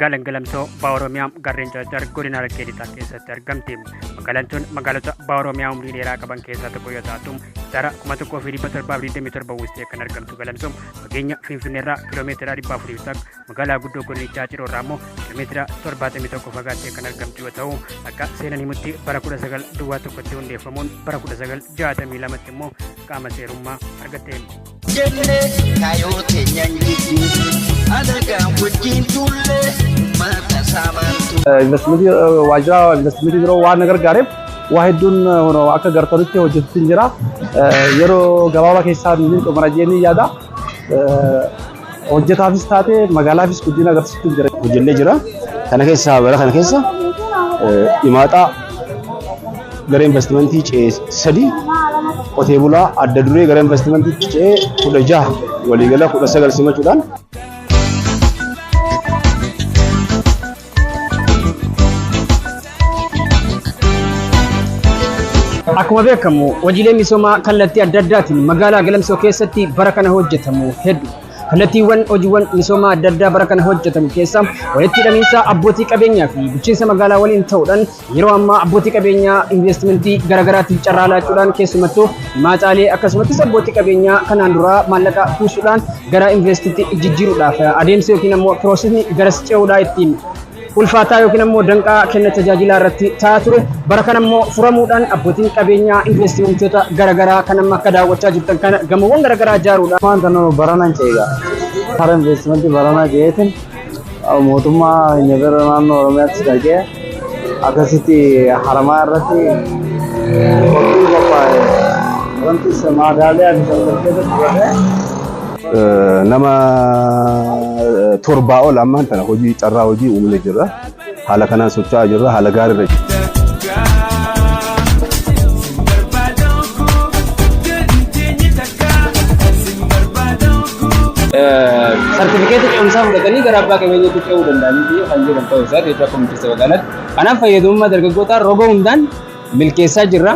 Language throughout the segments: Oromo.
magaalaan Galamsoo Baoromiyaa garreen Caacar godina Harargee Lixaa keessatti argamti. Magaalaan tun magaalota Baoromiyaa umrii dheeraa qaban keessaa tokko yoo taatu dara 1727 uwwistee kan argamtu Galamsoon fageenya Finfinneerraa kiiloomeetira 400 takka magaalaa guddoo godinicha Ciroorraa immoo kiiloomeetira 71 fagaattee kan argamtu yoo ta'u akka seenaan himutti bara 19 duwwaa tokkotti hundeeffamuun bara 1962tti immoo qaama seerummaa argatte. Investment wajjira investment yeroo waan nagar gaareef waa hedduun akka gartanitti hojjetuutiin jira. Yeroo gabaabaa keessaa inni xumura jennee yaada. Hojjetaafis taate magaalaafis guddina agarsiisuutiin jira. Hojjennee jira. Kana keessa bara kana keessa himaaxaa gara investimentii cee sadii qotee bulaa adda duree gara investimentii cee 16 waliigala 19 simachuudhaan akkuma beekamu hojiilee misoomaa kallattii adda addaatiin magaalaa Galamsoo keessatti bara kana hojjetamu hedduu kallattiiwwan hojiiwwan misoomaa adda addaa bara kana hojjetamu keessaa walitti hidhamiinsa abbootii qabeenyaa fi bulchiinsa magaalaa waliin ta'uudhaan yeroo ammaa abbootii qabeenyaa investimentii garaagaraatiif carraa laachuudhaan keessumattuu maacaalee akkasumattis abbootii qabeenyaa kanaan dura maallaqa kuusuudhaan gara investitti jijjiiruudhaaf adeemsa yookiin ammoo piroosesni garas ce'uudhaa ittiin ulfaataa yookiin ammoo danqaa kenna tajaajilaa irratti ta'aa ture bara kana ammoo furamuudhaan abbootiin qabeenyaa investimentoota garaagaraa kan amma akka daawwachaa jirtan kana gamoowwan garaagaraa ijaaruudhaan wanta nu baranaan ceega hara investimentii baranaa jeetin mootummaa inni bira naannoo Oromiyaatti dhaqee akkasitti haramaa irratti qophii qophaa'e wanti magaalaa keessatti nama torbaa ol ammaan tana hojii carraa hojii uumne jirra. Haala kanaan socho'aa jirra. Haala gaariirra jirra. Sartifikeetii ce'umsaa fudhatanii gara abbaa qabeenyaatti ce'uu danda'anii kan jiran ta'uu isaa jechuudha akka murteessa magaalatti. Kanaaf fayyadamummaa dargaggootaa roga hundaan milkeessaa jirra.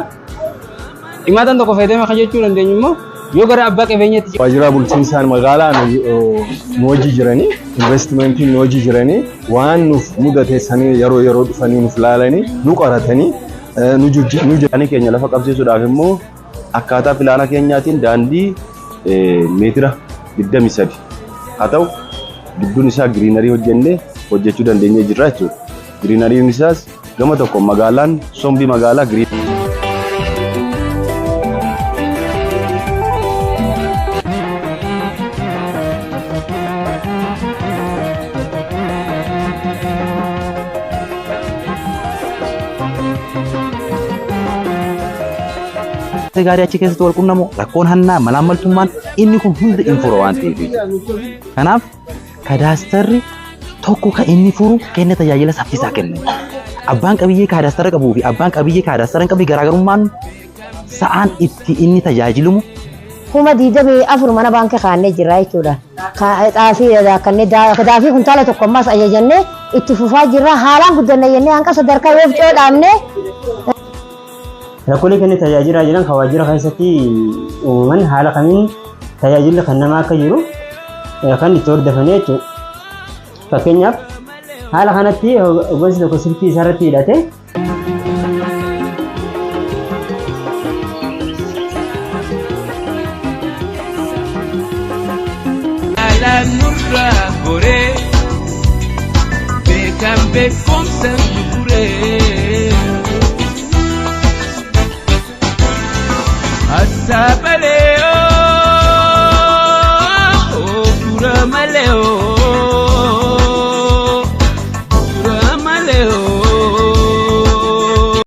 Dhimmaatan tokko fayyadama kan jechuu dandeenyu immoo yoo gara abbaa qabeenyaatti waajjira bulchiinsaan magaalaa nu hojii jiranii investimentiin nu hojii jiranii waan nuuf mudate sanii yeroo dhufanii nuuf laalanii nu qoratanii nu jiranii keenya lafa qabsiisuudhaaf immoo akkaataa pilaana keenyaatiin daandii meetira 23 haa ta'u gidduun isaa giriinarii hojjennee hojjechuu dandeenyee jirra jechuudha. Giriinariin isaas gama tokko magaalaan sombii magaalaa giriin gaarii achi keessatti wal quunnamu rakkoon hannaa malaamaltummaan inni kun hundi hin furu waan ta'eef. Kanaaf kadaastarri tokko kan inni furu kenna tajaajila saffisaa kenna. Abbaan qabiyyee kadaastara qabuu fi abbaan qabiyyee kadaastara hin qabne garaagarummaan sa'aan itti inni tajaajilamu. Kuma diidamee afur mana baankii kaannee jirra jechuudha. Xaafii kuntaala tokko ammas ajajannee itti fufaa jirra. Haalaan guddanne jennee hanqa sadarkaa yoo ficoodhaamne. Rakkoolee kenna tajaajilaa jiran kan waajjira keessatti uumaman haala kamiin tajaajilli kan namaa akka jiru kan itti hordofanii jechuudha. Fakkeenyaaf haala kanatti hoggansi tokko sirtii isaarratti hidhate nurra goree beekan beekumsan duree. Asabale